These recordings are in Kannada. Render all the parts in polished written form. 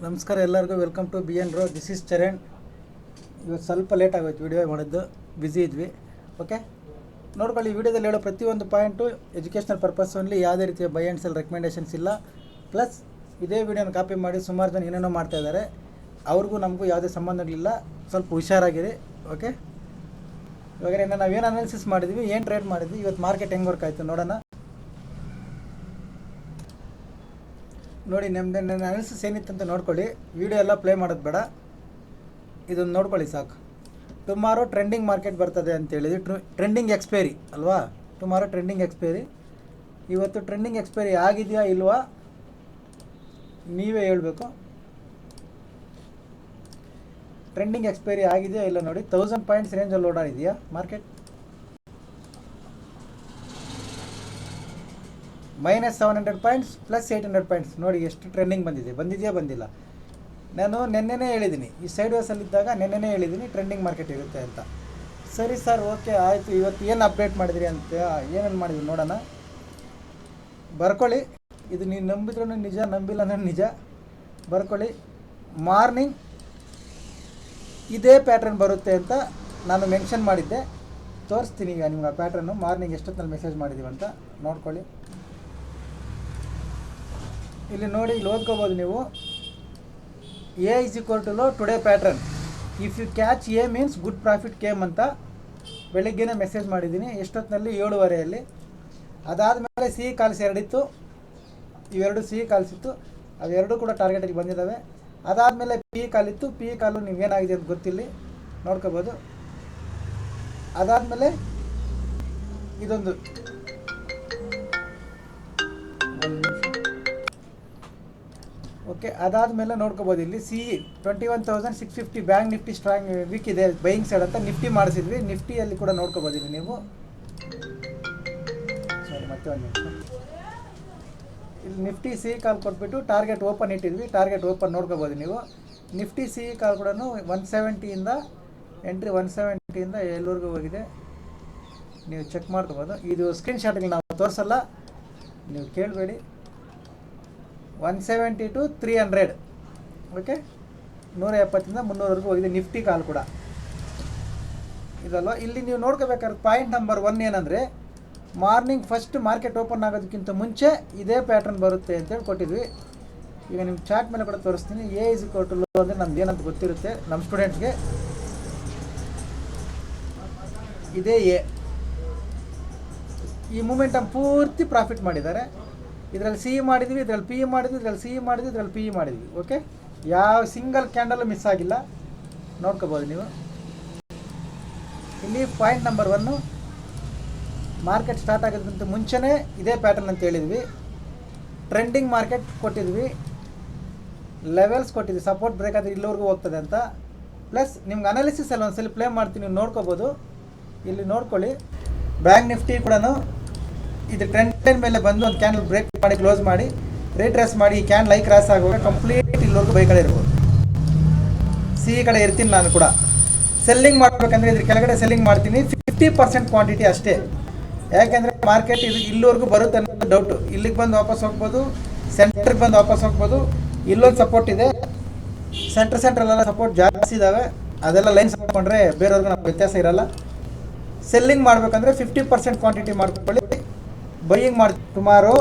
ನಮಸ್ಕಾರ ಎಲ್ಲರಿಗೂ ವೆಲ್ಕಮ್ ಟು ಬಿ ಎನ್ ರೋ. This is Charan. ಇವತ್ತು ಸ್ವಲ್ಪ ಲೇಟ್ ಆಗೋಯ್ತು ವಿಡಿಯೋ ಮಾಡೋದು, ಬ್ಯುಸಿ ಇದ್ವಿ. ಓಕೆ, ನೋಡ್ಕೊಳ್ಳಿ. ಈ ವಿಡಿಯೋದಲ್ಲಿ ಹೇಳೋ ಪ್ರತಿಯೊಂದು ಪಾಯಿಂಟು ಎಜುಕೇಷನಲ್ ಪರ್ಪಸ್ ಓನ್ಲಿ, ಯಾವುದೇ ರೀತಿಯ ಬೈ ಆ್ಯಂಡ್ ಸೆಲ್ ರೆಕಮೆಂಡೇಷನ್ಸ್ ಇಲ್ಲ. ಪ್ಲಸ್ ಇದೇ ವಿಡಿಯೋನ ಕಾಪಿ ಮಾಡಿ ಸುಮಾರು ಜನ ಏನೇನೋ ಮಾಡ್ತಾಯಿದ್ದಾರೆ, ಅವ್ರಿಗೂ ನಮಗೂ ಯಾವುದೇ ಸಂಬಂಧಗಳಿಲ್ಲ. ಸ್ವಲ್ಪ ಹುಷಾರಾಗಿರಿ. ಓಕೆ, ಇವಾಗ ನಾವೇನು ಅನಾಲಿಸಿಸ್ ಮಾಡಿದ್ವಿ, ಏನು ಟ್ರೇಡ್ ಮಾಡಿದ್ವಿ, ಇವತ್ತು ಮಾರ್ಕೆಟ್ ಹೆಂಗೆ ವರ್ಕ್ ಆಯಿತು ನೋಡೋಣ. ನೋಡಿ, ನನ್ನ ಅನಾಲಿಸಿಸ್ ಏನಿತ್ತಂತ ನೋಡ್ಕೊಳ್ಳಿ. ವಿಡಿಯೋ ಎಲ್ಲ ಪ್ಲೇ ಮಾಡೋದು ಬೇಡ, ಇದನ್ನು ನೋಡ್ಕೊಳ್ಳಿ ಸಾಕು. ಟುಮಾರೋ ಟ್ರೆಂಡಿಂಗ್ ಮಾರ್ಕೆಟ್ ಬರ್ತದೆ ಅಂತೇಳಿದ್ವಿ. ಟ್ರೆಂಡಿಂಗ್ ಎಕ್ಸ್ಪೈರಿ ಅಲ್ವಾ? Tomorrow trending expiry. ಇವತ್ತು ಟ್ರೆಂಡಿಂಗ್ ಎಕ್ಸ್ಪೈರಿ ಆಗಿದೆಯಾ ಇಲ್ವಾ ನೀವೇ ಹೇಳಬೇಕು. ಟ್ರೆಂಡಿಂಗ್ ಎಕ್ಸ್ಪೈರಿ ಆಗಿದೆಯಾ ಇಲ್ಲ ನೋಡಿ. 1000 ಪಾಯಿಂಟ್ಸ್ ರೇಂಜಲ್ಲಿ ಓಡಾಡಿದೆಯಾ ಮಾರ್ಕೆಟ್? -700 points plus 800 points. ನೋಡಿ ಎಷ್ಟು ಟ್ರೆಂಡಿಂಗ್ ಬಂದಿದೆಯಾ ಬಂದಿಲ್ಲ. ನಾನು ನೆನ್ನೆನೇ ಹೇಳಿದ್ದೀನಿ, ಈ ಸೈಡ್ ವೇಸಲ್ಲಿದ್ದಾಗ ನೆನ್ನೆನೇ ಹೇಳಿದ್ದೀನಿ ಟ್ರೆಂಡಿಂಗ್ ಮಾರ್ಕೆಟ್ ಇರುತ್ತೆ ಅಂತ. ಸರಿ ಸರ್, ಓಕೆ ಆಯಿತು. ಇವತ್ತು ಏನು ಅಪ್ಡೇಟ್ ಮಾಡಿದ್ರಿ ಅಂತ, ಏನೇನು ಮಾಡಿದ್ವಿ ನೋಡೋಣ. ಬರ್ಕೊಳ್ಳಿ. ಇದು ನೀವು ನಂಬಿದ್ರೂ ನಿಜ, ನಂಬಿಲ್ಲ ಅಂದ್ರೆ ನಿಜ. ಬರ್ಕೊಳ್ಳಿ. ಮಾರ್ನಿಂಗ್ ಇದೇ ಪ್ಯಾಟ್ರನ್ ಬರುತ್ತೆ ಅಂತ ನಾನು ಮೆನ್ಷನ್ ಮಾಡಿದ್ದೆ. ತೋರಿಸ್ತೀನಿ ಈಗ ನಿಮ್ಗೆ ಆ ಪ್ಯಾಟ್ರನ್ನು. ಮಾರ್ನಿಂಗ್ ಎಷ್ಟೊತ್ತಿನಲ್ಲಿ ಮೆಸೇಜ್ ಮಾಡಿದ್ದೀವಿ ಅಂತ ನೋಡ್ಕೊಳ್ಳಿ. ಇಲ್ಲಿ ನೋಡಿ, ಇಲ್ಲಿ ಓದ್ಕೋಬೋದು ನೀವು. A is equal to low today pattern. If you catch A means good profit came ಅಂತ ಬೆಳಗ್ಗೆನೇ ಮೆಸೇಜ್ ಮಾಡಿದ್ದೀನಿ. ಎಷ್ಟೊತ್ತಿನಲ್ಲಿ? 7:30. ಅದಾದಮೇಲೆ ಸಿ ಕಾಲ್ಸ್ ಎರಡಿತ್ತು, ಇವೆರಡು ಸಿ ಕಾಲ್ಸ್ ಇತ್ತು, ಅವೆರಡೂ ಕೂಡ ಟಾರ್ಗೆಟಿಗೆ ಬಂದಿದ್ದಾವೆ. ಅದಾದಮೇಲೆ ಪಿ ಕಾಲ್ ಇತ್ತು. ಪಿ ಕಾಲು ನೀವೇನಾಗಿದೆ ಅಂತ ಗೊತ್ತಿಲ್ಲ, ನೋಡ್ಕೋಬೋದು. ಅದಾದಮೇಲೆ ಇದೊಂದು ಓಕೆ. ಅದಾದಮೇಲೆ ನೋಡ್ಕೋಬೋದು, ಇಲ್ಲಿ C 21,650 bank Nifty strong weak ಇದೆ, ಬೈಯಿಂಗ್ ಸೈಡ್ ಅಂತ ನಿಫ್ಟಿ ಮಾಡಿಸಿದ್ವಿ. ನಿಫ್ಟಿಯಲ್ಲಿ ಕೂಡ ನೋಡ್ಕೋಬೋದು ಇಲ್ಲಿ ನೀವು. ಸಾರಿ, ಮತ್ತೆ ಒಂದು ನಿಮಿಷ. ಇಲ್ಲಿ ನಿಫ್ಟಿ ಸಿ ಕಾಲ್ ಕೊಟ್ಬಿಟ್ಟು ಟಾರ್ಗೆಟ್ ಓಪನ್ ಇಟ್ಟಿದ್ವಿ. ಟಾರ್ಗೆಟ್ ಓಪನ್ ನೋಡ್ಕೋಬೋದು ನೀವು. ನಿಫ್ಟಿ ಸಿ ಕಾಲ್ ಕೂಡ 170ಇಂದ ಎಂಟ್ರಿ, 170ಇಂದ ಎಲ್ಲವರೆಗೂ ಹೋಗಿದೆ, ನೀವು ಚೆಕ್ ಮಾಡ್ಕೋಬೋದು. ಇದು ಸ್ಕ್ರೀನ್ಶಾಟ್ಗೆ ನಾವು ತೋರಿಸಲ್ಲ, ನೀವು ಕೇಳಬೇಡಿ. 170 to 300. ಓಕೆ, 170ಇಂದ 300ವರೆಗೂ ಹೋಗಿದೆ ನಿಫ್ಟಿ ಕಾಲ್ ಕೂಡ ಇದಲ್ವ. ಇಲ್ಲಿ ನೀವು ನೋಡ್ಕೋಬೇಕಾದ್ರೆ ಪಾಯಿಂಟ್ ನಂಬರ್ 1 ಏನಂದರೆ, ಮಾರ್ನಿಂಗ್ ಫಸ್ಟ್ ಮಾರ್ಕೆಟ್ ಓಪನ್ ಆಗೋದಕ್ಕಿಂತ ಮುಂಚೆ ಇದೇ ಪ್ಯಾಟ್ರನ್ ಬರುತ್ತೆ ಅಂತೇಳಿ ಕೊಟ್ಟಿದ್ವಿ. ಈಗ ನಿಮ್ಮ ಚಾರ್ಟ್ ಮೇಲೆ ಕೂಡ ತೋರಿಸ್ತೀನಿ. A is equal to low ಅಂದರೆ ನಮ್ದು ಏನಂತ ಗೊತ್ತಿರುತ್ತೆ ನಮ್ಮ ಸ್ಟೂಡೆಂಟ್ಸ್ಗೆ. ಇದೇ ಎ. ಈ ಮೂಮೆಂಟಮ್ ಪೂರ್ತಿ ಪ್ರಾಫಿಟ್ ಮಾಡಿದ್ದಾರೆ. ಇದರಲ್ಲಿ ಸಿ ಮಾಡಿದ್ವಿ, ಇದರಲ್ಲಿ ಪಿ ಮಾಡಿದ್ವಿ, ಇದರಲ್ಲಿ ಸಿ ಮಾಡಿದ್ವಿ, ಇದರಲ್ಲಿ ಪಿ ಮಾಡಿದ್ವಿ. ಓಕೆ, ಯಾವ ಸಿಂಗಲ್ ಕ್ಯಾಂಡಲು ಮಿಸ್ ಆಗಿಲ್ಲ, ನೋಡ್ಕೋಬೋದು ನೀವು. ಇಲ್ಲಿ ಪಾಯಿಂಟ್ ನಂಬರ್ 1, ಮಾರ್ಕೆಟ್ ಸ್ಟಾರ್ಟ್ ಆಗೋದಕ್ಕಿಂತ ಮುಂಚೆನೇ ಇದೇ ಪ್ಯಾಟರ್ನ್ ಅಂತ ಹೇಳಿದ್ವಿ. ಟ್ರೆಂಡಿಂಗ್ ಮಾರ್ಕೆಟ್ ಕೊಟ್ಟಿದ್ವಿ, ಲೆವೆಲ್ಸ್ ಕೊಟ್ಟಿದ್ವಿ, ಸಪೋರ್ಟ್ ಬ್ರೇಕ್ ಆದರೆ ಇಲ್ಲಿವರೆಗೂ ಹೋಗ್ತದೆ ಅಂತ. ಪ್ಲಸ್ ನಿಮ್ಗೆ ಅನಾಲಿಸಿಸ್ ಎಲ್ಲ ಒಂದ್ಸಲ ಪ್ಲೇ ಮಾಡ್ತೀನಿ, ನೀವು ನೋಡ್ಕೋಬೋದು. ಇಲ್ಲಿ ನೋಡ್ಕೊಳ್ಳಿ, ಬ್ಯಾಂಕ್ ನಿಫ್ಟಿ ಕೂಡ ಇದು ಟ್ರೆಂಡ್ ಲೈನ್ ಮೇಲೆ ಬಂದು ಒಂದು ಕ್ಯಾನ್ಲ್ ಬ್ರೇಕ್ ಮಾಡಿ ಕ್ಲೋಸ್ ಮಾಡಿ ರಿಟ್ರೇಸ್ ಮಾಡಿ ಈ ಕ್ಯಾನ್ ಲೈ ಕ್ರಾಸ್ ಆಗುವಾಗ ಕಂಪ್ಲೀಟ್ ಇಲ್ಲಿವರೆಗೂ ಬೈ ಕಡೆ ಇರ್ಬೋದು. ಸಿ ಕಡೆ ಇರ್ತೀನಿ ನಾನು ಕೂಡ. ಸೆಲ್ಲಿಂಗ್ ಮಾಡಬೇಕಂದ್ರೆ ಇದ್ರ ಕೆಳಗಡೆ ಸೆಲ್ಲಿಂಗ್ ಮಾಡ್ತೀನಿ, 50% ಕ್ವಾಂಟಿಟಿ ಅಷ್ಟೇ. ಯಾಕೆಂದರೆ ಮಾರ್ಕೆಟ್ ಇದು ಇಲ್ಲಿವರೆಗೂ ಬರುತ್ತೆ ಅನ್ನೋದು ಡೌಟು. ಇಲ್ಲಿಗೆ ಬಂದು ವಾಪಸ್ ಹೋಗ್ಬೋದು, ಸೆಂಟ್ರಿಗೆ ಬಂದು ವಾಪಸ್ ಹೋಗ್ಬೋದು. ಇಲ್ಲೊಂದು ಸಪೋರ್ಟ್ ಇದೆ, ಸೆಂಟ್ರಲ್ಲೆಲ್ಲ ಸಪೋರ್ಟ್ ಜಾಸ್ತಿ ಇದ್ದಾವೆ. ಅದೆಲ್ಲ ಲೈನ್ ಹಾಕೊಂಡ್ರೆ ಬೇರೆಯವ್ರಿಗೂ ನಮ್ಗೆ ವ್ಯತ್ಯಾಸ ಇರಲ್ಲ. ಸೆಲ್ಲಿಂಗ್ ಮಾಡಬೇಕಂದ್ರೆ 50% ಕ್ವಾಂಟಿಟಿ ಮಾಡ್ಕೊಳ್ಳಿ. ಬೈಯಿಂಗ್ ಮಾಡಿ ಟುಮಾರೋ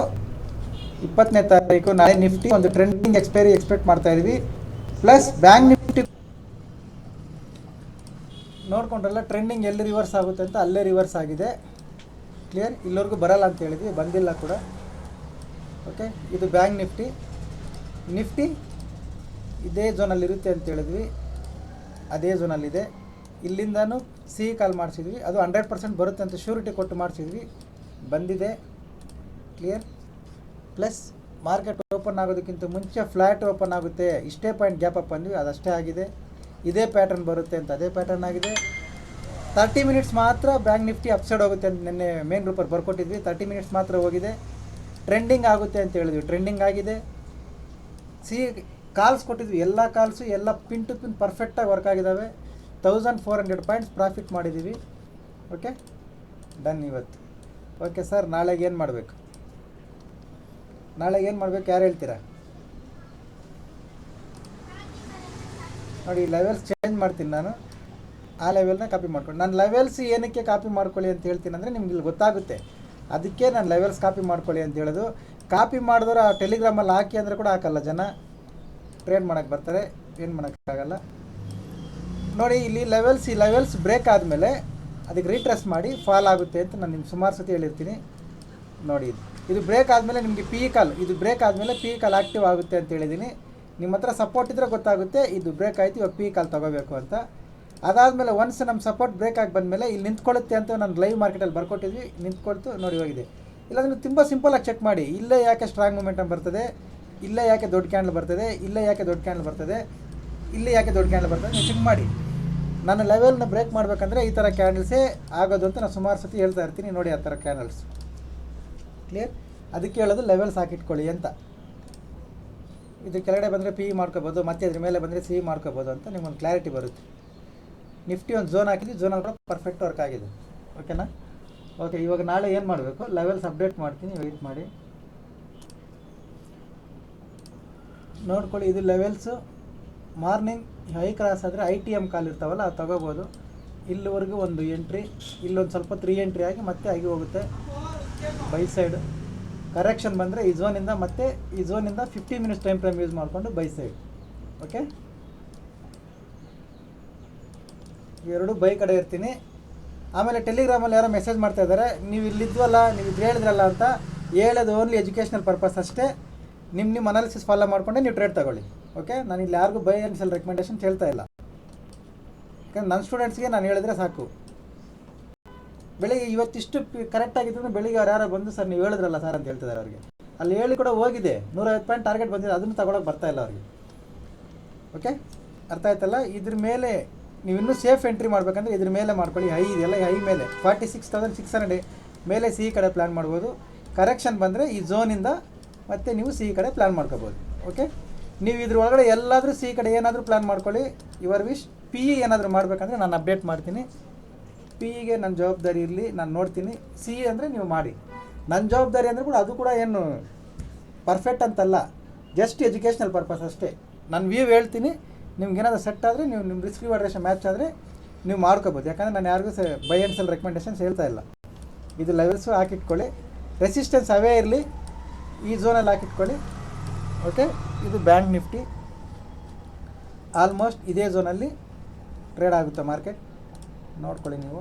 20ನೇ ತಾರೀಕು ನಾಳೆ ನಿಫ್ಟಿ ಒಂದು ಟ್ರೆಂಡಿಂಗ್ ಎಕ್ಸ್ಪೈರಿ ಎಕ್ಸ್ಪೆಕ್ಟ್ ಮಾಡ್ತಾ ಇದ್ವಿ. ಪ್ಲಸ್ ಬ್ಯಾಂಕ್ ನಿಫ್ಟಿ ನೋಡ್ಕೊಂಡ್ರಲ್ಲ, ಟ್ರೆಂಡಿಂಗ್ ಎಲ್ಲಿ ರಿವರ್ಸ್ ಆಗುತ್ತೆ ಅಂತ ಅಲ್ಲೇ ರಿವರ್ಸ್ ಆಗಿದೆ. ಕ್ಲಿಯರ್? ಇಲ್ಲಿವರೆಗೂ ಬರಲ್ಲ ಅಂತ ಹೇಳಿದ್ವಿ, ಬಂದಿಲ್ಲ ಕೂಡ. ಓಕೆ, ಇದು ಬ್ಯಾಂಕ್ ನಿಫ್ಟಿ ಇದೇ ಝೋನಲ್ಲಿರುತ್ತೆ ಅಂತ ಹೇಳಿದ್ವಿ, ಅದೇ ಝೋನಲ್ಲಿದೆ. ಇಲ್ಲಿಂದನೂ ಸಿ ಕಾಲ್ ಮಾಡಿಸಿದ್ವಿ, ಅದು 100% ಬರುತ್ತೆ ಅಂತ ಶ್ಯೂರಿಟಿ ಕೊಟ್ಟು ಮಾಡಿಸಿದ್ವಿ, ಬಂದಿದೆ. ಕ್ಲಿಯರ್? ಪ್ಲಸ್ ಮಾರ್ಕೆಟ್ ಓಪನ್ ಆಗೋದಕ್ಕಿಂತ ಮುಂಚೆ ಫ್ಲ್ಯಾಟ್ ಓಪನ್ ಆಗುತ್ತೆ, ಇಷ್ಟೇ ಪಾಯಿಂಟ್ ಗ್ಯಾಪ್ ಅಪ್ ಅಂದ್ವಿ, ಅದಷ್ಟೇ ಆಗಿದೆ. ಇದೇ ಪ್ಯಾಟರ್ನ್ ಬರುತ್ತೆ ಅಂತ ಅದೇ ಪ್ಯಾಟರ್ನ್ ಆಗಿದೆ. 30 ಮಿನಿಟ್ಸ್ ಮಾತ್ರ ಬ್ಯಾಂಕ್ ನಿಫ್ಟಿ ಅಪ್ಸೈಡ್ ಹೋಗುತ್ತೆ ಅಂತ ನಿನ್ನೆ ಮೇನ್ ಗ್ರೂಪಲ್ಲಿ ಬರ್ಕೊಟ್ಟಿದ್ವಿ. 30 ಮಿನಿಟ್ಸ್ ಮಾತ್ರ ಹೋಗಿದೆ. ಟ್ರೆಂಡಿಂಗ್ ಆಗುತ್ತೆ ಅಂತ ಹೇಳಿದ್ವಿ, ಟ್ರೆಂಡಿಂಗ್ ಆಗಿದೆ. ಸಿ ಕಾಲ್ಸ್ ಕೊಟ್ಟಿದ್ವಿ, ಎಲ್ಲ ಕಾಲ್ಸು ಎಲ್ಲ ಪಿನ್ ಟು ಪಿನ್ ಪರ್ಫೆಕ್ಟಾಗಿ ವರ್ಕ್ ಆಗಿದ್ದಾವೆ. 1400 ಪಾಯಿಂಟ್ಸ್ ಪ್ರಾಫಿಟ್ ಮಾಡಿದ್ದೀವಿ. ಓಕೆ, ಡನ್ ಇವತ್ತು. ಓಕೆ ಸರ್, ನಾಳೆಗೆ ಏನು ಮಾಡಬೇಕು? ನಾಳೆ ಏನು ಮಾಡಬೇಕು, ಯಾರು ಹೇಳ್ತೀರಾ? ನೋಡಿ ಲೆವೆಲ್ಸ್ ಚೇಂಜ್ ಮಾಡ್ತೀನಿ ನಾನು, ಆ ಲೆವೆಲ್ನ ಕಾಪಿ ಮಾಡ್ಕೊಂಡು. ನಾನು ಲೆವೆಲ್ಸ್ ಏನಕ್ಕೆ ಕಾಪಿ ಮಾಡ್ಕೊಳ್ಳಿ ಅಂತ ಹೇಳ್ತೀನಿ ಅಂದರೆ ನಿಮ್ಗೆ ಇಲ್ಲಿ ಗೊತ್ತಾಗುತ್ತೆ, ಅದಕ್ಕೆ ನಾನು ಲೆವೆಲ್ಸ್ ಕಾಪಿ ಮಾಡ್ಕೊಳ್ಳಿ ಅಂತ ಹೇಳೋದು. ಕಾಪಿ ಮಾಡಿದ್ರೆ ಆ ಟೆಲಿಗ್ರಾಮಲ್ಲಿ ಹಾಕಿ ಅಂದರೆ ಕೂಡ ಹಾಕಲ್ಲ ಜನ, ಟ್ರೇಡ್ ಮಾಡೋಕ್ಕೆ ಬರ್ತಾರೆ, ಏನು ಮಾಡೋಕ್ಕಾಗಲ್ಲ. ನೋಡಿ ಇಲ್ಲಿ ಲೆವೆಲ್ಸ್, ಈ ಲೆವೆಲ್ಸ್ ಬ್ರೇಕ್ ಆದಮೇಲೆ ಅದಕ್ಕೆ ರೀಟ್ರೆಸ್ ಮಾಡಿ ಫಾಲ್ ಆಗುತ್ತೆ ಅಂತ ನಾನು ನಿಮ್ಗೆ ಸುಮಾರು ಸತಿ ಹೇಳಿರ್ತೀನಿ. ನೋಡಿ ಇದು ಬ್ರೇಕ್ ಆದಮೇಲೆ ನಿಮಗೆ ಪಿ ಕಾಲ್, ಇದು ಬ್ರೇಕ್ ಆದಮೇಲೆ ಪಿ ಕಾಲ್ ಆ್ಯಕ್ಟಿವ್ ಆಗುತ್ತೆ ಅಂತ ಹೇಳಿದ್ದೀನಿ. ನಿಮ್ಮ ಹತ್ರ ಸಪೋರ್ಟ್ ಇದ್ದರೆ ಗೊತ್ತಾಗುತ್ತೆ ಇದು ಬ್ರೇಕ್ ಆಯಿತು, ಇವಾಗ ಪಿ ಕಾಲ್ ತೊಗೋಬೇಕು ಅಂತ. ಅದಾದಮೇಲೆ ಒನ್ಸ್ ನಮ್ಮ ಸಪೋರ್ಟ್ ಬ್ರೇಕ್ ಆಗಿ ಬಂದಮೇಲೆ ಇಲ್ಲಿ ನಿಂತ್ಕೊಳ್ಳುತ್ತೆ ಅಂತ ನಾನು ಲೈವ್ ಮಾರ್ಕೆಟಲ್ಲಿ ಬರ್ಕೊಟ್ಟಿದ್ವಿ, ನಿಂತ್ಕೊಳ್ತು ನೋಡಿ ಹೋಗಿದೆ. ಇಲ್ಲಾಂದರೆ ತುಂಬ ಸಿಂಪಲಾಗಿ ಚೆಕ್ ಮಾಡಿ, ಇಲ್ಲೇ ಯಾಕೆ ಸ್ಟ್ರಾಂಗ್ ಮೂಮೆಂಟಮ್ ಬರ್ತದೆ, ಇಲ್ಲೇ ಯಾಕೆ ದೊಡ್ಡ ಕ್ಯಾಂಡಲ್ ಬರ್ತದೆ, ಇಲ್ಲೇ ಯಾಕೆ ದೊಡ್ಡ ಕ್ಯಾಂಡಲ್ ಬರ್ತದೆ, ಇಲ್ಲೇ ಯಾಕೆ ದೊಡ್ಡ ಕ್ಯಾಂಡಲ್ ಬರ್ತದೆ, ನೀವು ಚೆಕ್ ಮಾಡಿ. ನಾನು ಲೆವೆಲ್ನ ಬ್ರೇಕ್ ಮಾಡಬೇಕಂದ್ರೆ ಈ ಥರ ಕ್ಯಾಂಡಲ್ಸೇ ಆಗೋದು ಅಂತ ನಾನು ಸುಮಾರು ಸತಿ ಹೇಳ್ತಾ ಇರ್ತೀನಿ. ನೋಡಿ ಆ ಥರ ಕ್ಯಾಂಡಲ್ಸ್ ಕ್ಲಿಯರ್, ಅದಕ್ಕೆ ಹೇಳೋದು ಲೆವೆಲ್ಸ್ ಹಾಕಿಟ್ಕೊಳ್ಳಿ ಅಂತ. ಇದ್ರ ಕೆಳಗಡೆ ಬಂದರೆ ಪಿ ಮಾಡ್ಕೋಬೋದು, ಮತ್ತು ಇದ್ರ ಮೇಲೆ ಬಂದರೆ ಸಿ ಮಾಡ್ಕೋಬೋದು ಅಂತ ನಿಮ್ಗೊಂದು ಕ್ಲಾರಿಟಿ ಬರುತ್ತೆ. ನಿಫ್ಟಿ ಒಂದು ಝೋನ್ ಹಾಕಿದ್ವಿ, ಝೋನಲ್ಲಿ ಕೂಡ ಪರ್ಫೆಕ್ಟ್ ವರ್ಕ್ ಆಗಿದೆ. ಓಕೆನಾ? ಓಕೆ, ಇವಾಗ ನಾಳೆ ಏನು ಮಾಡಬೇಕು, ಲೆವೆಲ್ಸ್ ಅಪ್ಡೇಟ್ ಮಾಡ್ತೀನಿ, ವೆಯ್ಟ್ ಮಾಡಿ ನೋಡ್ಕೊಳ್ಳಿ. ಇದು ಲೆವೆಲ್ಸು ಮಾರ್ನಿಂಗ್ ಹೈ ಕ್ರಾಸ್ ಆದರೆ ಐ ಟಿ ಎಮ್ ಕಾಲ್ ಇರ್ತಾವಲ್ಲ ಅದು ತೊಗೋಬೋದು. ಇಲ್ಲಿವರೆಗೂ ಒಂದು ಎಂಟ್ರಿ, ಇಲ್ಲೊಂದು ಸ್ವಲ್ಪ 3 ಎಂಟ್ರಿ ಆಗಿ ಮತ್ತೆ ಆಗಿ ಹೋಗುತ್ತೆ ಬೈ ಸೈಡ್. ಕರೆಕ್ಷನ್ ಬಂದರೆ ಈ ಝೋನಿಂದ ಮತ್ತೆ ಈ ಝೋನಿಂದ 15 ಮಿನಿಟ್ಸ್ ಟೈಮ್ ಫ್ರೇಮ್ ಯೂಸ್ ಮಾಡಿಕೊಂಡು ಬೈ ಸೈಡ್. ಓಕೆ, ಇವೆರಡು ಬೈ ಕಡೆ ಇರ್ತೀನಿ. ಆಮೇಲೆ ಟೆಲಿಗ್ರಾಮಲ್ಲಿ ಯಾರೋ ಮೆಸೇಜ್ ಮಾಡ್ತಾ ಇದ್ದಾರೆ, ನೀವು ಇಲ್ಲಿದ್ವಲ್ಲ, ನೀವು ಇದ್ರೆ ಹೇಳಿದ್ರಲ್ಲ ಅಂತ. ಹೇಳೋದು ಓನ್ಲಿ ಎಜುಕೇಷನಲ್ ಪರ್ಪಸ್ ಅಷ್ಟೇ. ನಿಮ್ಮ ಅನಾಲಿಸಿಸ್ ಫಾಲೋ ಮಾಡಿಕೊಂಡೆ ನೀವು ಟ್ರೇಡ್ ತಗೊಳ್ಳಿ. ಓಕೆ, ನಾನು ಇಲ್ಲಿ ಯಾರಿಗೂ ಬೈ ಆ್ಯಂಡ್ ಸೆಲ್ ರೆಕಮೆಂಡೇಶನ್ ಹೇಳ್ತಾ ಇಲ್ಲ. ಯಾಕಂದ್ರೆ ನನ್ನ ಸ್ಟೂಡೆಂಟ್ಸ್ಗೆ ನಾನು ಹೇಳಿದ್ರೆ ಸಾಕು. ಬೆಳಿಗ್ಗೆ ಇವತ್ತಿಷ್ಟು ಕರೆಕ್ಟಾಗಿದ್ದು ಬೆಳಿಗ್ಗೆ ಅವ್ರು ಯಾರೋ ಬಂದು ಸರ್ ನೀವು ಹೇಳಿದ್ರಲ್ಲ ಸರ್ ಅಂತ ಹೇಳ್ತಿದ್ದಾರೆ ಅವ್ರಿಗೆ. ಅಲ್ಲಿ ಹೇಳಿ ಕೂಡ ಹೋಗಿದೆ, 150 ಪಾಯಿಂಟ್ ಟಾರ್ಗೆಟ್ ಬಂದಿದೆ, ಅದನ್ನು ತಗೊಳಕ್ಕೆ ಬರ್ತಾಯಿಲ್ಲ ಅವ್ರಿಗೆ. ಓಕೆ, ಅರ್ಥ ಆಯ್ತಲ್ಲ? ಇದ್ರ ಮೇಲೆ ನೀವು ಇನ್ನೂ ಸೇಫ್ ಎಂಟ್ರಿ ಮಾಡಬೇಕಂದ್ರೆ ಇದ್ರ ಮೇಲೆ ಮಾಡ್ಕೊಳ್ಳಿ. ಹೈ ಇದೆಯಲ್ಲ, ಹೈ ಮೇಲೆ 46,600 ಮೇಲೆ ಸಿ ಕಡೆ ಪ್ಲ್ಯಾನ್ ಮಾಡ್ಬೋದು. ಕರೆಕ್ಷನ್ ಬಂದರೆ ಈ ಝೋನಿಂದ ಮತ್ತೆ ನೀವು ಸಿ ಕಡೆ ಪ್ಲ್ಯಾನ್ ಮಾಡ್ಕೋಬೋದು. ಓಕೆ, ನೀವು ಇದ್ರ ಒಳಗಡೆ ಎಲ್ಲಾದರೂ ಸಿ ಕಡೆ ಏನಾದರೂ ಪ್ಲ್ಯಾನ್ ಮಾಡ್ಕೊಳ್ಳಿ. Your wish. ಪಿ ಇ ಏನಾದರೂ ಮಾಡಬೇಕಂದ್ರೆ ನಾನು ಅಪ್ಡೇಟ್ ಮಾಡ್ತೀನಿ. ಪಿ ಇಗೆ ನನ್ನ ಜವಾಬ್ದಾರಿ ಇರಲಿ, ನಾನು ನೋಡ್ತೀನಿ. ಸಿ ಅಂದರೆ ನೀವು ಮಾಡಿ, ನನ್ನ ಜವಾಬ್ದಾರಿ ಅಂದರೆ ಕೂಡ ಅದು ಕೂಡ ಏನು ಪರ್ಫೆಕ್ಟ್ ಅಂತಲ್ಲ, ಜಸ್ಟ್ ಎಜುಕೇಷ್ನಲ್ ಪರ್ಪಸ್ ಅಷ್ಟೇ. ನಾನು ವ್ಯೂ ಹೇಳ್ತೀನಿ, ನಿಮ್ಗೇನಾದರೂ ಸೆಟ್ ಆದರೆ ನೀವು ನಿಮ್ಮ ರಿಸ್ಕ್ ರಿವಾರ್ಡ್ ರೇಷಿಯೋ ಮ್ಯಾಚ್ ಆದರೆ ನೀವು ಮಾಡ್ಕೋಬೋದು. ಯಾಕಂದರೆ ನಾನು ಯಾರಿಗೂ ಬೈ ಆ್ಯಂಡ್ ಸೆಲ್ ರೆಕಮೆಂಡೇಷನ್ಸ್ ಹೇಳ್ತಾ ಇಲ್ಲ. ಇದು ಲೆವೆಲ್ಸು ಹಾಕಿಟ್ಕೊಳ್ಳಿ, ರೆಸಿಸ್ಟೆನ್ಸ್ ಅವೇ ಇರಲಿ, ಈ ಝೋನಲ್ಲಿ ಹಾಕಿಟ್ಕೊಳ್ಳಿ. ಓಕೆ, ಇದು ಬ್ಯಾಂಕ್ ನಿಫ್ಟಿ ಆಲ್ಮೋಸ್ಟ್ ಇದೇ ಝೋನಲ್ಲಿ ಟ್ರೇಡ್ ಆಗುತ್ತೆ ಮಾರ್ಕೆಟ್. ನೋಡ್ಕೊಳ್ಳಿ ನೀವು.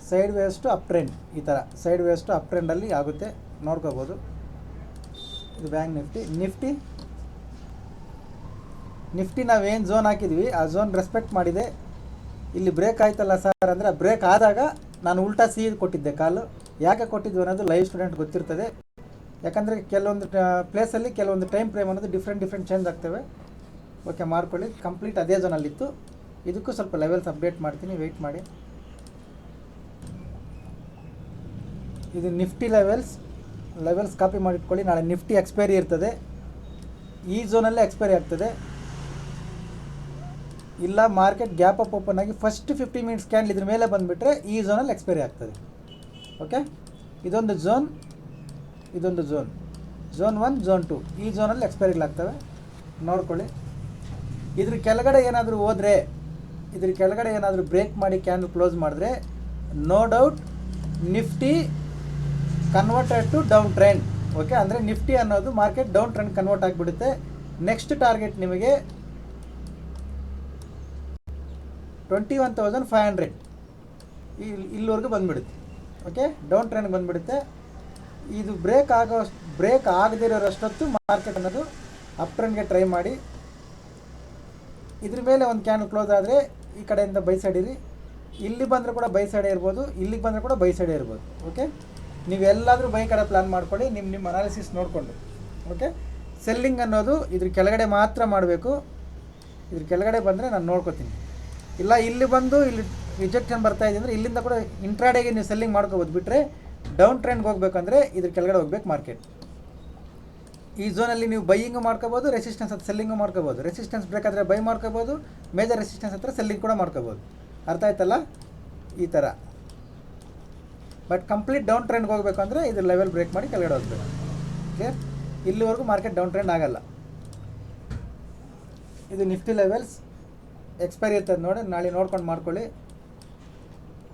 ಸೈಡ್ ವೇಸ್ಟು ಅಪ್ ಟ್ರೆಂಡ್, ಈ ಥರ ಸೈಡ್ ವೇಸ್ಟು ಅಪ್ ಟ್ರೆಂಡಲ್ಲಿ ಆಗುತ್ತೆ, ನೋಡ್ಕೋಬೋದು. ಇದು ಬ್ಯಾಂಕ್ ನಿಫ್ಟಿ ನಾವೇನು ಝೋನ್ ಹಾಕಿದ್ವಿ ಆ ಝೋನ್ ರೆಸ್ಪೆಕ್ಟ್ ಮಾಡಿದೆ. ಇಲ್ಲಿ ಬ್ರೇಕ್ ಆಯ್ತಲ್ಲ ಸರ್ ಅಂದರೆ ಆ ಬ್ರೇಕ್ ಆದಾಗ ನಾನು ಉಲ್ಟಾ ಸಿ ಕೊಟ್ಟಿದ್ದೆ ಕಾಲು. ಯಾಕೆ ಕೊಟ್ಟಿದ್ವಿ ಅನ್ನೋದು ಲೈವ್ ಸ್ಟೂಡೆಂಟ್ ಗೊತ್ತಿರ್ತದೆ. ಯಾಕಂದರೆ ಕೆಲವೊಂದು ಪ್ಲೇಸಲ್ಲಿ ಕೆಲವೊಂದು ಟೈಮ್ ಫ್ರೇಮ್ ಅನ್ನೋದು ಡಿಫ್ರೆಂಟ್ ಚೇಂಜ್ ಆಗ್ತವೆ. ಓಕೆ, ಮಾಡ್ಕೊಳ್ಳಿ. ಕಂಪ್ಲೀಟ್ ಅದೇ ಝೋನಲ್ಲಿತ್ತು. ಇದಕ್ಕೂ ಸ್ವಲ್ಪ ಲೆವೆಲ್ಸ್ ಅಪ್ಡೇಟ್ ಮಾಡ್ತೀನಿ, ವೆಯ್ಟ್ ಮಾಡಿ. ಇದು ನಿಫ್ಟಿ ಲೆವೆಲ್ಸ್ ಕಾಪಿ ಮಾಡಿಟ್ಕೊಳ್ಳಿ. ನಾಳೆ ನಿಫ್ಟಿ ಎಕ್ಸ್ಪೈರಿ ಇರ್ತದೆ, ಈ ಝೋನಲ್ಲೇ ಎಕ್ಸ್ಪೈರಿ ಆಗ್ತದೆ. ಇಲ್ಲ ಮಾರ್ಕೆಟ್ ಗ್ಯಾಪ್ ಅಪ್ ಓಪನ್ ಆಗಿ ಫಸ್ಟ್ 15 ಮಿನಿಟ್ಸ್ ಕ್ಯಾಂಡಲ್ ಇದ್ರ ಮೇಲೆ ಬಂದುಬಿಟ್ರೆ ಈ ಝೋನಲ್ಲಿ ಎಕ್ಸ್ಪೈರಿ ಆಗ್ತದೆ. ಓಕೆ, ಇದೊಂದು ಝೋನ್, ಝೋನ್ 1, ಝೋನ್ 2, ಈ ಝೋನಲ್ಲಿ ಎಕ್ಸ್ಪೈರಿಗಳಾಗ್ತವೆ, ನೋಡ್ಕೊಳ್ಳಿ. ಇದ್ರ ಕೆಳಗಡೆ ಏನಾದರೂ ಹೋದರೆ, ಇದ್ರ ಕೆಳಗಡೆ ಏನಾದರೂ ಬ್ರೇಕ್ ಮಾಡಿ ಕ್ಯಾಂಡಲ್ ಕ್ಲೋಸ್ ಮಾಡಿದ್ರೆ no doubt Nifty converted to down trend. Okay, ಅಂದರೆ ನಿಫ್ಟಿ ಅನ್ನೋದು ಮಾರ್ಕೆಟ್ ಡೌನ್ ಟ್ರೆಂಡ್ ಕನ್ವರ್ಟ್ ಆಗಿಬಿಡುತ್ತೆ. ನೆಕ್ಸ್ಟ್ ಟಾರ್ಗೆಟ್ ನಿಮಗೆ 21,500 ಇಲ್ಲಿವರೆಗೂ ಬಂದುಬಿಡುತ್ತೆ. ಓಕೆ, ಡೌನ್ ಟ್ರೆಂಡ್ ಬಂದುಬಿಡುತ್ತೆ. ಇದು ಬ್ರೇಕ್ ಆಗದಿರೋರಷ್ಟೊತ್ತು ಮಾರ್ಕೆಟ್ ಅನ್ನೋದು ಅಪ್ ಟ್ರೆಂಡ್ಗೆ ಟ್ರೈ ಮಾಡಿ. ಇದ್ರ ಮೇಲೆ ಒಂದು ಕ್ಯಾಂಡಲ್ ಕ್ಲೋಸ್ ಆದರೆ ಈ ಕಡೆಯಿಂದ ಬೈ ಸೈಡ್ ಇರಿ, ಇಲ್ಲಿ ಬಂದರೂ ಕೂಡ ಬೈ ಸೈಡೇ ಇರ್ಬೋದು, ಇಲ್ಲಿಗೆ ಬಂದರೂ ಕೂಡ ಬೈ ಸೈಡೇ ಇರ್ಬೋದು. ಓಕೆ, ನೀವೆಲ್ಲಾದರೂ ಬೈ ಕಡೆ ಪ್ಲ್ಯಾನ್ ಮಾಡ್ಕೊಳ್ಳಿ, ನಿಮ್ಮ ಅನಾಲಿಸಿಸ್ ನೋಡಿಕೊಂಡು. ಓಕೆ, ಸೆಲ್ಲಿಂಗ್ ಅನ್ನೋದು ಇದ್ರ ಕೆಳಗಡೆ ಮಾತ್ರ ಮಾಡಬೇಕು. ಇದ್ರ ಕೆಳಗಡೆ ಬಂದರೆ ನಾನು ನೋಡ್ಕೋತೀನಿ. ಇಲ್ಲ ಇಲ್ಲಿ ಬಂದು ಇಲ್ಲಿ ರಿಜೆಕ್ಷನ್ ಬರ್ತಾ ಇದೆ ಅಂದರೆ ಇಲ್ಲಿಂದ ಕೂಡ ಇಂಟ್ರಾಡೇಗೆ ನೀವು ಸೆಲ್ಲಿಂಗ್ ಮಾಡ್ಕೋಬೋದು. ಬಿಟ್ಟರೆ ಡೌನ್ ಟ್ರೆಂಡ್ಗೆ ಹೋಗ್ಬೇಕಂದ್ರೆ ಇದ್ರ ಕೆಳಗಡೆ ಹೋಗ್ಬೇಕು ಮಾರ್ಕೆಟ್. ಈ ಝೋನಲ್ಲಿ ನೀವು ಬೈಯಿಂಗು ಮಾಡ್ಕೋಬೋದು, ರೆಸಿಸ್ಟೆನ್ಸ್ ಹತ್ರ ಸೆಲ್ಲಿಂಗು ಮಾಡ್ಕೋಬೋದು. ರೆಸಿಸ್ಟೆನ್ಸ್ ಬ್ರೇಕ್ ಆದರೆ ಬೈ ಮಾಡ್ಕೋಬೋದು, ಮೇಜರ್ ರೆಸಿಸ್ಟೆನ್ಸ್ ಹತ್ರ ಸೆಲ್ಲಿಂಗ್ ಕೂಡ ಮಾಡ್ಕೋಬೋದು. ಅರ್ಥ ಆಯ್ತಲ್ಲ? ಈ ಥರ. ಬಟ್ ಕಂಪ್ಲೀಟ್ ಡೌನ್ ಟ್ರೆಂಡ್ಗೆ ಹೋಗಬೇಕು ಅಂದರೆ ಇದ್ರ ಲೆವೆಲ್ ಬ್ರೇಕ್ ಮಾಡಿ ಕೆಳಗಡೆ ಹೋಗ್ಬೇಕು. ಕ್ಲಿಯರ್? ಇಲ್ಲಿವರೆಗೂ ಮಾರ್ಕೆಟ್ ಡೌನ್ ಟ್ರೆಂಡ್ ಆಗಲ್ಲ. ಇದು ನಿಫ್ಟಿ ಲೆವೆಲ್ಸ್ ಎಕ್ಸ್ಪೈರಿ ಇರ್ತದೆ ನೋಡಿ, ನಾಳೆ ನೋಡ್ಕೊಂಡು ಮಾಡ್ಕೊಳ್ಳಿ.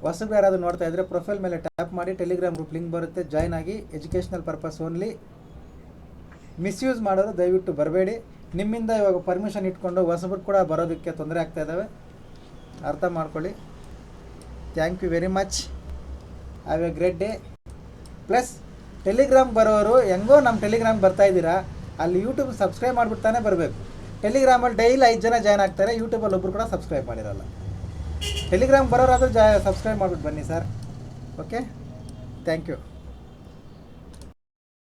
ಹೊಸಬ್ರು ಯಾರಾದರೂ ನೋಡ್ತಾ ಇದ್ದರೆ ಪ್ರೊಫೈಲ್ ಮೇಲೆ ಟ್ಯಾಪ್ ಮಾಡಿ, ಟೆಲಿಗ್ರಾಮ್ ಗ್ರೂಪ್ ಲಿಂಕ್ ಬರುತ್ತೆ, ಜಾಯ್ನ್ ಆಗಿ. Educational purpose only. ಮಿಸ್ಯೂಸ್ ಮಾಡೋರು ದಯವಿಟ್ಟು ಬರಬೇಡಿ. ನಿಮ್ಮಿಂದ ಇವಾಗ ಪರ್ಮಿಷನ್ ಇಟ್ಕೊಂಡು ಹೊಸಬ್ರು ಕೂಡ ಬರೋದಕ್ಕೆ ತೊಂದರೆ ಆಗ್ತಾ ಇದ್ದಾವೆ, ಅರ್ಥ ಮಾಡ್ಕೊಳ್ಳಿ. Thank you very much. Have a great day. Plus Telegram ಬರೋರು ಹೆಂಗೋ ನಮ್ಮ ಟೆಲಿಗ್ರಾಮ್ ಬರ್ತಾ ಇದ್ದೀರಾ, ಅಲ್ಲಿ ಯೂಟ್ಯೂಬ್ ಸಬ್ಸ್ಕ್ರೈಬ್ ಮಾಡಿಬಿಡ್ತಾನೆ ಬರಬೇಕು. ಟೆಲಿಗ್ರಾಮಲ್ಲಿ ಡೈಲಿ 5 ಜನ ಜಾಯ್ನ್ ಆಗ್ತಾರೆ, ಯೂಟ್ಯೂಬಲ್ಲಿ ಒಬ್ಬರು ಕೂಡ ಸಬ್ಸ್ಕ್ರೈಬ್ ಮಾಡಿರಲ್ಲ. ಟೆಲಿಗ್ರಾಮ್ ಬರೋರಾದರೂ ಸಬ್ಸ್ಕ್ರೈಬ್ ಮಾಡಿಬಿಟ್ಟು ಬನ್ನಿ ಸರ್. Okay, thank you.